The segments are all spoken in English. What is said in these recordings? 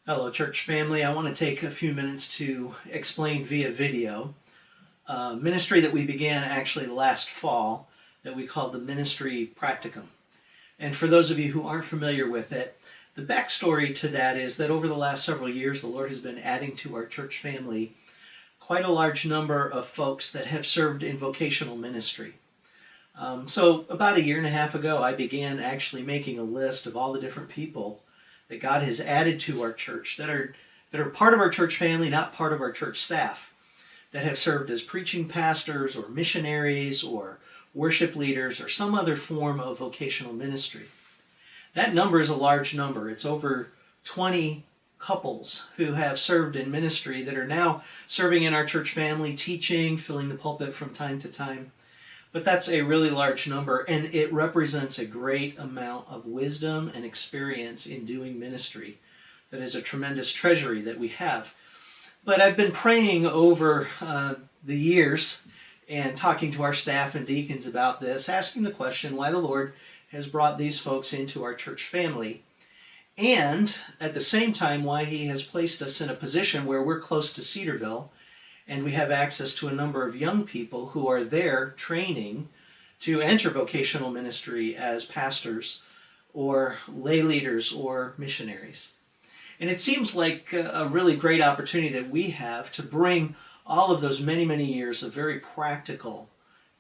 Hello, church family. I want to take a few minutes to explain via video a ministry that we began actually last fall that we called the Ministry Practicum. And for those of you who aren't familiar with it, the backstory to that is that over the last several years, the Lord has been adding to our church family quite a large number of folks that have served in vocational ministry. So about a year and a half ago, I began actually making a list of all the different people that God has added to our church that are part of our church family, not part of our church staff, that have served as preaching pastors or missionaries or worship leaders or some other form of vocational ministry. That number is a large number. It's over 20 couples who have served in ministry that are now serving in our church family, teaching, filling the pulpit from time to time. But that's a really large number, and it represents a great amount of wisdom and experience in doing ministry. That is a tremendous treasury that we have. But I've been praying over the years and talking to our staff and deacons about this, asking the question why the Lord has brought these folks into our church family, and at the same time why He has placed us in a position where we're close to Cedarville, and we have access to a number of young people who are there training to enter vocational ministry as pastors or lay leaders or missionaries. And it seems like a really great opportunity that we have to bring all of those many, many years of very practical,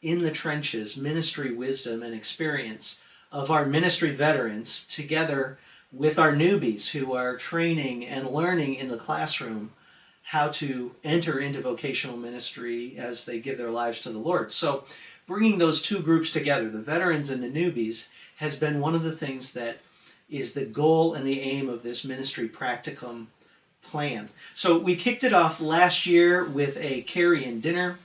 in the trenches, ministry wisdom and experience of our ministry veterans together with our newbies who are training and learning in the classroom how to enter into vocational ministry as they give their lives to the Lord. So bringing those two groups together, the veterans and the newbies, has been one of the things that is the goal and the aim of this Ministry Practicum plan. So we kicked it off last year with a carry-in dinner.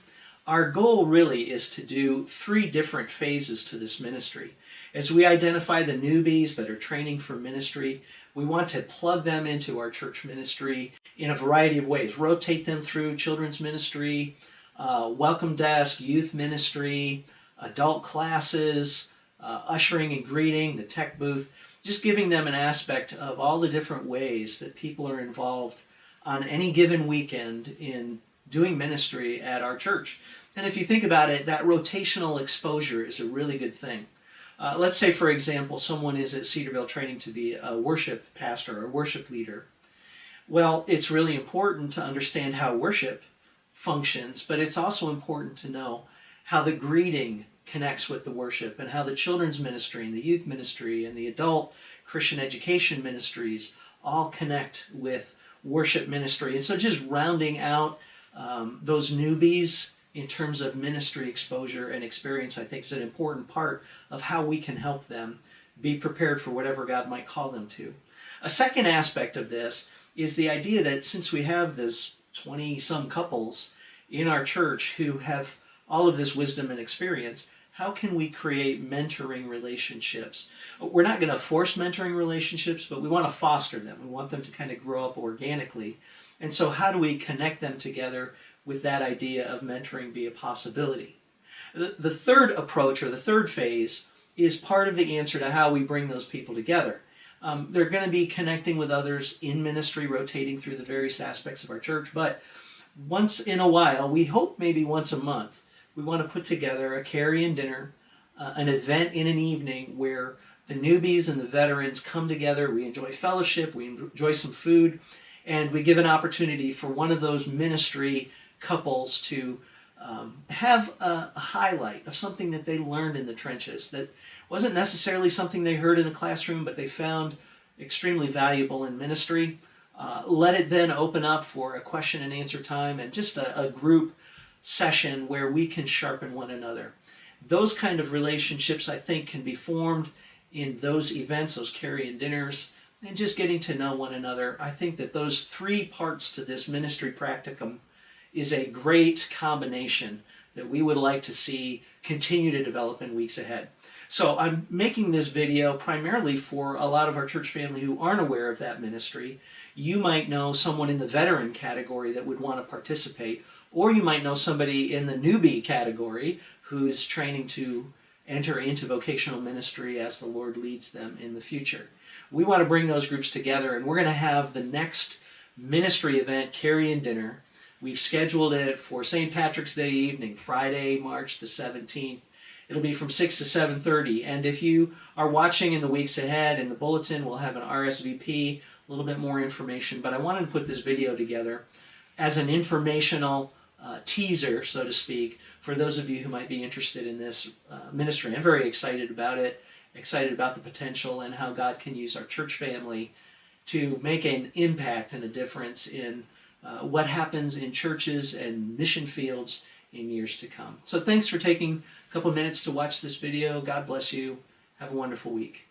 Our goal really is to do 3 different phases to this ministry. As we identify the newbies that are training for ministry, we want to plug them into our church ministry in a variety of ways. Rotate them through children's ministry, welcome desk, youth ministry, adult classes, ushering and greeting, the tech booth, just giving them an aspect of all the different ways that people are involved on any given weekend in doing ministry at our church. And if you think about it, that rotational exposure is a really good thing. Let's say, for example, someone is at Cedarville training to be a worship pastor or worship leader. Well, it's really important to understand how worship functions, but it's also important to know how the greeting connects with the worship and how the children's ministry and the youth ministry and the adult Christian education ministries all connect with worship ministry. And so just rounding out those newbies in terms of ministry exposure and experience, I think is an important part of how we can help them be prepared for whatever God might call them to. A second aspect of this is the idea that since we have this 20-some couples in our church who have all of this wisdom and experience, how can we create mentoring relationships? We're not going to force mentoring relationships, but we want to foster them. We want them to kind of grow up organically. And so how do we connect them together with that idea of mentoring be a possibility? The third approach, or the third phase, is part of the answer to how we bring those people together. They're going to be connecting with others in ministry, rotating through the various aspects of our church, but once in a while, we hope maybe once a month, we want to put together a carry-in dinner, an event in an evening where the newbies and the veterans come together, we enjoy fellowship, we enjoy some food, and we give an opportunity for one of those ministry couples to have a highlight of something that they learned in the trenches that wasn't necessarily something they heard in a classroom, but they found extremely valuable in ministry. Let it then open up for a question and answer time and just a group session where we can sharpen one another. Those kind of relationships, I think, can be formed in those events, those carry-in dinners, and just getting to know one another. I think that those 3 parts to this ministry practicum is a great combination that we would like to see continue to develop in weeks ahead. So I'm making this video primarily for a lot of our church family who aren't aware of that ministry. You might know someone in the veteran category that would want to participate, or you might know somebody in the newbie category who's training to enter into vocational ministry as the Lord leads them in the future. We want to bring those groups together, and we're going to have the next ministry event, Carry and Dinner. We've scheduled it for St. Patrick's Day evening, Friday, March the 17th. It'll be from 6 to 7:30. And if you are watching in the weeks ahead, in the bulletin, we'll have an RSVP, a little bit more information. But I wanted to put this video together as an informational teaser, so to speak, for those of you who might be interested in this ministry. I'm very excited about it, excited about the potential and how God can use our church family to make an impact and a difference in what happens in churches and mission fields in years to come. So thanks for taking a couple minutes to watch this video. God bless you. Have a wonderful week.